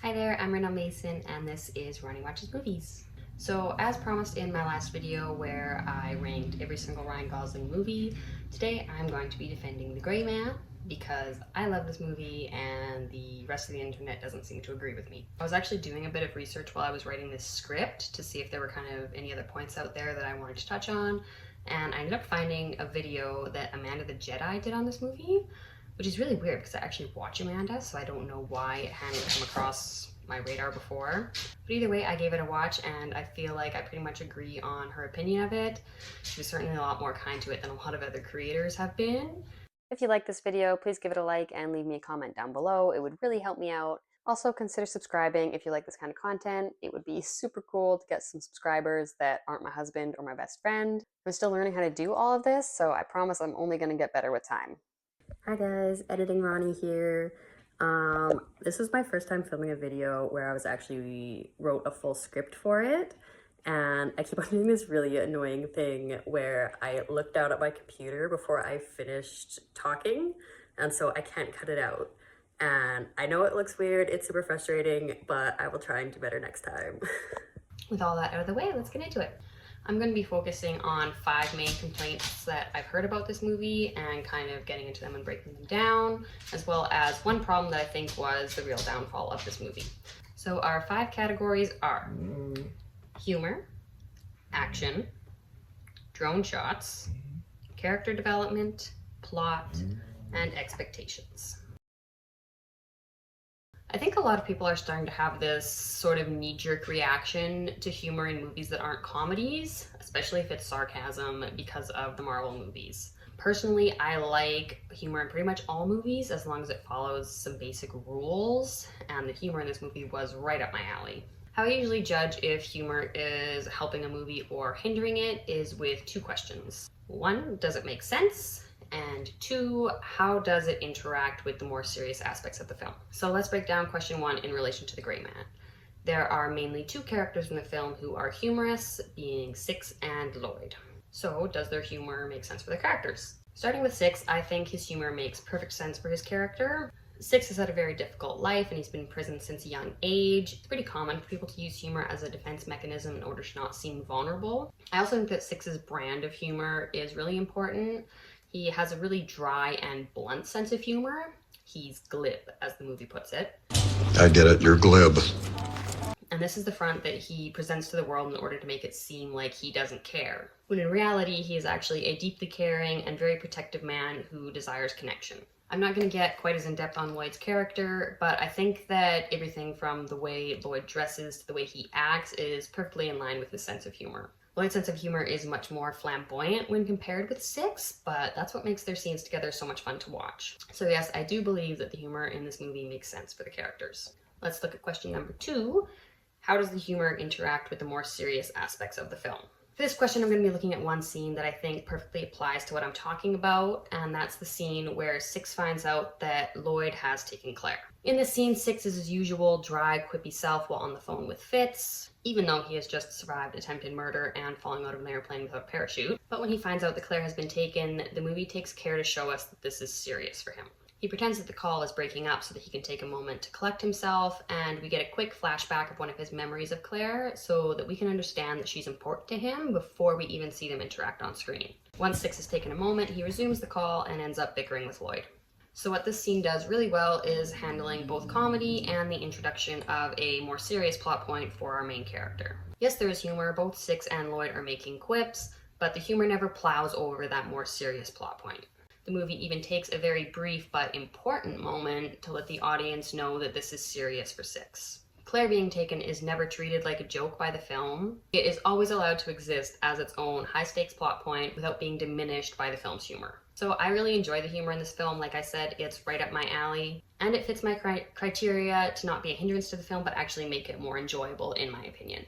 Hi there, I'm Rena Mason and this is Ronnie Watches Movies. So as promised in my last video where I ranked every single Ryan Gosling movie, today I'm going to be defending The Gray Man because I love this movie and the rest of the internet doesn't seem to agree with me. I was actually doing a bit of research while I was writing this script to see if there were kind of any other points out there that I wanted to touch on, and I ended up finding a video that Amanda the Jedi did on this movie, which is really weird because I actually watch Amanda, so I don't know why it hadn't come across my radar before. But either way, I gave it a watch and I feel like I pretty much agree on her opinion of it. She was certainly a lot more kind to it than a lot of other creators have been. If you like this video, please give it a like and leave me a comment down below. It would really help me out. Also, consider subscribing if you like this kind of content. It would be super cool to get some subscribers that aren't my husband or my best friend. I'm still learning how to do all of this, so I promise I'm only going to get better with time. Hi guys, Editing Ronnie here. This was my first time filming a video where I was actually wrote a full script for it, and I keep on doing this really annoying thing where I look down at my computer before I finished talking, and so I can't cut it out. And I know it looks weird, it's super frustrating, but I will try and do better next time. With all that out of the way, let's get into it. I'm going to be focusing on 5 main complaints that I've heard about this movie and kind of getting into them and breaking them down, as well as one problem that I think was the real downfall of this movie. So our 5 categories are humor, action, drone shots, character development, plot, and expectations. I think a lot of people are starting to have this sort of knee-jerk reaction to humor in movies that aren't comedies, especially if it's sarcasm because of the Marvel movies. Personally, I like humor in pretty much all movies as long as it follows some basic rules, and the humor in this movie was right up my alley. How I usually judge if humor is helping a movie or hindering it is with 2 questions. 1, does it make sense? And 2, how does it interact with the more serious aspects of the film? So let's break down question 1 in relation to The Gray Man. There are mainly 2 characters in the film who are humorous, being Six and Lloyd. So does their humor make sense for their characters? Starting with Six, I think his humor makes perfect sense for his character. Six has had a very difficult life and he's been in prison since a young age. It's pretty common for people to use humor as a defense mechanism in order to not seem vulnerable. I also think that Six's brand of humor is really important. He has a really dry and blunt sense of humor. He's glib, as the movie puts it. I get it, you're glib. And this is the front that he presents to the world in order to make it seem like he doesn't care, when in reality he is actually a deeply caring and very protective man who desires connection. I'm not going to get quite as in-depth on Lloyd's character, but I think that everything from the way Lloyd dresses to the way he acts is perfectly in line with his sense of humor. Lloyd's sense of humor is much more flamboyant when compared with Six, but that's what makes their scenes together so much fun to watch. So yes, I do believe that the humor in this movie makes sense for the characters. Let's look at question number 2. How does the humor interact with the more serious aspects of the film? For this question, I'm going to be looking at one scene that I think perfectly applies to what I'm talking about, and that's the scene where Six finds out that Lloyd has taken Claire. In this scene, Six is his usual dry, quippy self while on the phone with Fitz, even though he has just survived attempted murder and falling out of an airplane without a parachute. But when he finds out that Claire has been taken, the movie takes care to show us that this is serious for him. He pretends that the call is breaking up so that he can take a moment to collect himself, and we get a quick flashback of one of his memories of Claire so that we can understand that she's important to him before we even see them interact on screen. Once Six has taken a moment, he resumes the call and ends up bickering with Lloyd. So what this scene does really well is handling both comedy and the introduction of a more serious plot point for our main character. Yes, there is humor, both Six and Lloyd are making quips, but the humor never plows over that more serious plot point. The movie even takes a very brief but important moment to let the audience know that this is serious for Six. Claire being taken is never treated like a joke by the film. It is always allowed to exist as its own high-stakes plot point without being diminished by the film's humor. So I really enjoy the humor in this film. Like I said, it's right up my alley, and it fits my criteria to not be a hindrance to the film but actually make it more enjoyable in my opinion.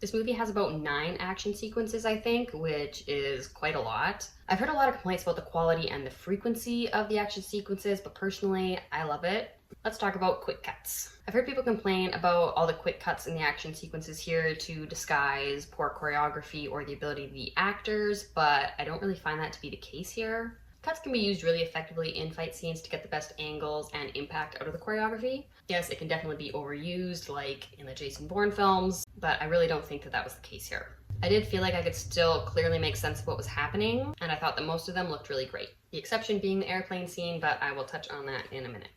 This movie has about 9 action sequences, I think, which is quite a lot. I've heard a lot of complaints about the quality and the frequency of the action sequences, but personally, I love it. Let's talk about quick cuts. I've heard people complain about all the quick cuts in the action sequences here to disguise poor choreography or the ability of the actors, but I don't really find that to be the case here. Cuts can be used really effectively in fight scenes to get the best angles and impact out of the choreography. Yes, it can definitely be overused, like in the Jason Bourne films, but I really don't think that that was the case here. I did feel like I could still clearly make sense of what was happening, and I thought that most of them looked really great. The exception being the airplane scene, but I will touch on that in a minute.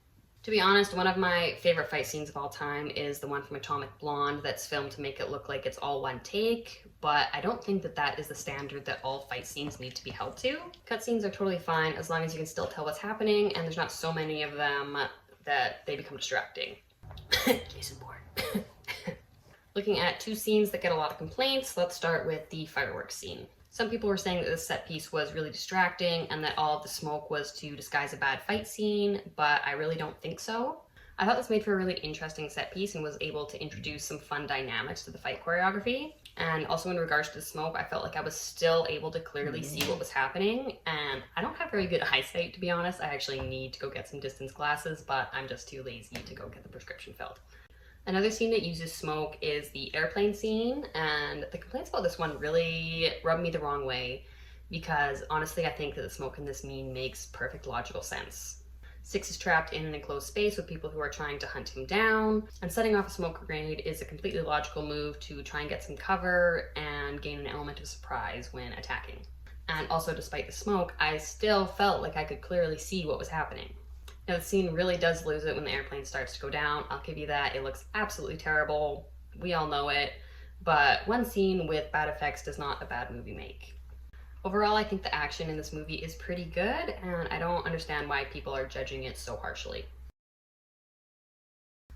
To be honest, one of my favorite fight scenes of all time is the one from Atomic Blonde that's filmed to make it look like it's all one take, but I don't think that that is the standard that all fight scenes need to be held to. Cutscenes are totally fine as long as you can still tell what's happening and there's not so many of them that they become distracting. Jason Bourne. Looking at two scenes that get a lot of complaints, let's start with the fireworks scene. Some people were saying that this set piece was really distracting and that all of the smoke was to disguise a bad fight scene, but I really don't think so. I thought this made for a really interesting set piece and was able to introduce some fun dynamics to the fight choreography. And also in regards to the smoke, I felt like I was still able to clearly see what was happening. And I don't have very good eyesight, to be honest. I actually need to go get some distance glasses, but I'm just too lazy to go get the prescription filled. Another scene that uses smoke is the airplane scene, and the complaints about this one really rubbed me the wrong way because honestly I think that the smoke in this scene makes perfect logical sense. Six is trapped in an enclosed space with people who are trying to hunt him down, and setting off a smoke grenade is a completely logical move to try and get some cover and gain an element of surprise when attacking. And also, despite the smoke, I still felt like I could clearly see what was happening. Now, the scene really does lose it when the airplane starts to go down. I'll give you that. It looks absolutely terrible. We all know it. But one scene with bad effects does not a bad movie make. Overall, I think the action in this movie is pretty good, and I don't understand why people are judging it so harshly.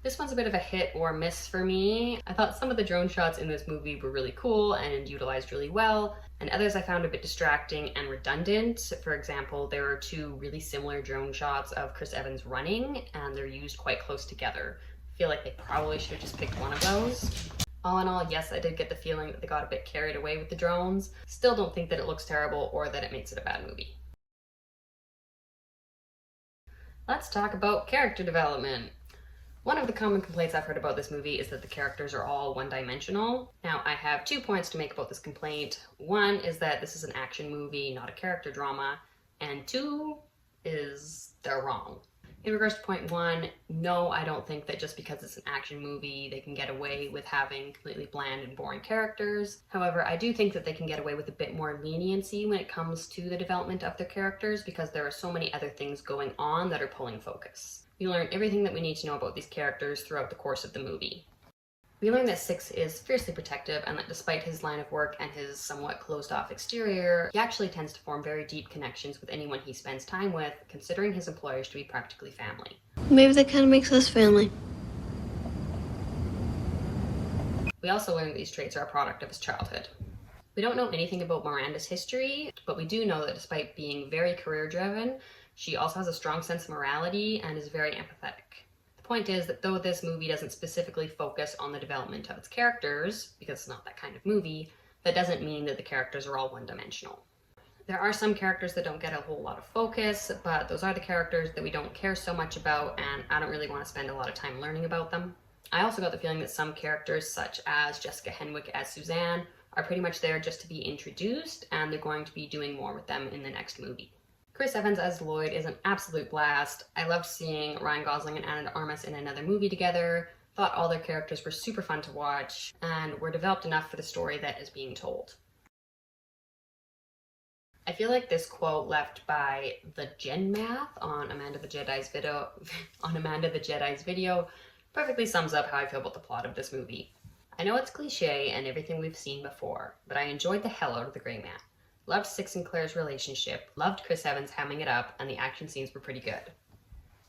This one's a bit of a hit or miss for me. I thought some of the drone shots in this movie were really cool and utilized really well, and others I found a bit distracting and redundant. For example, there are two really similar drone shots of Chris Evans running, and they're used quite close together. I feel like they probably should have just picked one of those. All in all, yes, I did get the feeling that they got a bit carried away with the drones. Still don't think that it looks terrible or that it makes it a bad movie. Let's talk about character development. One of the common complaints I've heard about this movie is that the characters are all one-dimensional. Now, I have 2 points to make about this complaint. One is that this is an action movie, not a character drama, and 2 is they're wrong. In regards to point 1, no, I don't think that just because it's an action movie, they can get away with having completely bland and boring characters. However, I do think that they can get away with a bit more leniency when it comes to the development of their characters because there are so many other things going on that are pulling focus. We learn everything that we need to know about these characters throughout the course of the movie. We learn that Six is fiercely protective and that despite his line of work and his somewhat closed-off exterior, he actually tends to form very deep connections with anyone he spends time with, considering his employers to be practically family. Maybe that kind of makes us family. We also learn that these traits are a product of his childhood. We don't know anything about Miranda's history, but we do know that despite being very career-driven, she also has a strong sense of morality and is very empathetic. The point is that though this movie doesn't specifically focus on the development of its characters, because it's not that kind of movie, that doesn't mean that the characters are all one-dimensional. There are some characters that don't get a whole lot of focus, but those are the characters that we don't care so much about, and I don't really want to spend a lot of time learning about them. I also got the feeling that some characters, such as Jessica Henwick as Suzanne, are pretty much there just to be introduced, and they're going to be doing more with them in the next movie. Chris Evans as Lloyd is an absolute blast. I loved seeing Ryan Gosling and Ana de Armas in another movie together. Thought all their characters were super fun to watch and were developed enough for the story that is being told. I feel like this quote left by the Gen Math on Amanda the Jedi's video perfectly sums up how I feel about the plot of this movie. I know it's cliche and everything we've seen before, but I enjoyed the hell out of the Grey Man. Loved Six and Claire's relationship, loved Chris Evans hamming it up, and the action scenes were pretty good.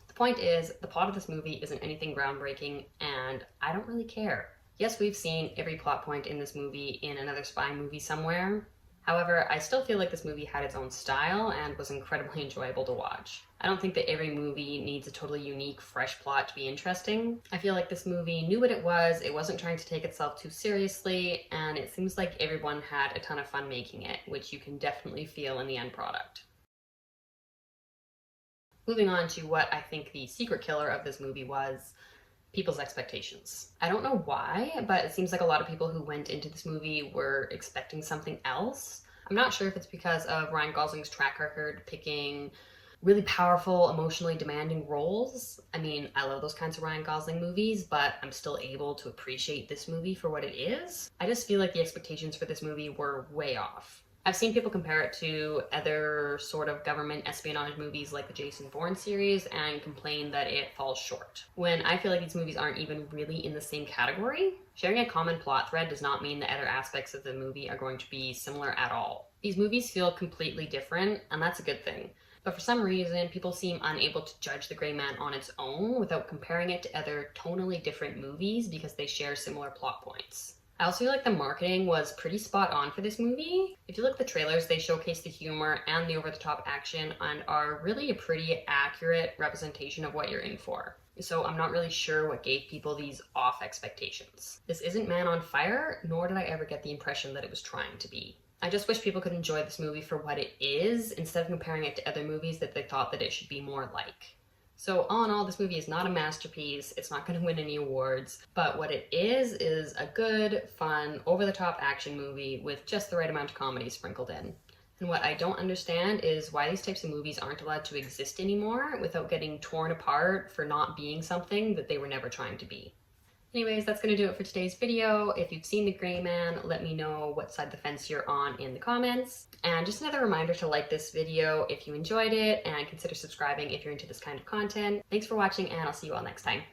The point is, the plot of this movie isn't anything groundbreaking, and I don't really care. Yes, we've seen every plot point in this movie in another spy movie somewhere. However, I still feel like this movie had its own style and was incredibly enjoyable to watch. I don't think that every movie needs a totally unique, fresh plot to be interesting. I feel like this movie knew what it wasn't trying to take itself too seriously, and it seems like everyone had a ton of fun making it, which you can definitely feel in the end product. Moving on to what I think the secret killer of this movie was, people's expectations. I don't know why, but it seems like a lot of people who went into this movie were expecting something else. I'm not sure if it's because of Ryan Gosling's track record picking really powerful, emotionally demanding roles. I mean, I love those kinds of Ryan Gosling movies, but I'm still able to appreciate this movie for what it is. I just feel like the expectations for this movie were way off. I've seen people compare it to other sort of government espionage movies like the Jason Bourne series and complain that it falls short, when I feel like these movies aren't even really in the same category. Sharing a common plot thread does not mean that other aspects of the movie are going to be similar at all. These movies feel completely different, and that's a good thing. But for some reason, people seem unable to judge The Gray Man on its own without comparing it to other tonally different movies because they share similar plot points. I also feel like the marketing was pretty spot on for this movie. If you look at the trailers, they showcase the humor and the over-the-top action and are really a pretty accurate representation of what you're in for. So I'm not really sure what gave people these off expectations. This isn't Man on Fire, nor did I ever get the impression that it was trying to be. I just wish people could enjoy this movie for what it is instead of comparing it to other movies that they thought that it should be more like. So all in all, this movie is not a masterpiece. It's not going to win any awards, but what it is a good, fun, over-the-top action movie with just the right amount of comedy sprinkled in. And what I don't understand is why these types of movies aren't allowed to exist anymore without getting torn apart for not being something that they were never trying to be. Anyways, that's going to do it for today's video. If you've seen The Gray Man, let me know what side of the fence you're on in the comments. And just another reminder to like this video if you enjoyed it, and consider subscribing if you're into this kind of content. Thanks for watching, and I'll see you all next time.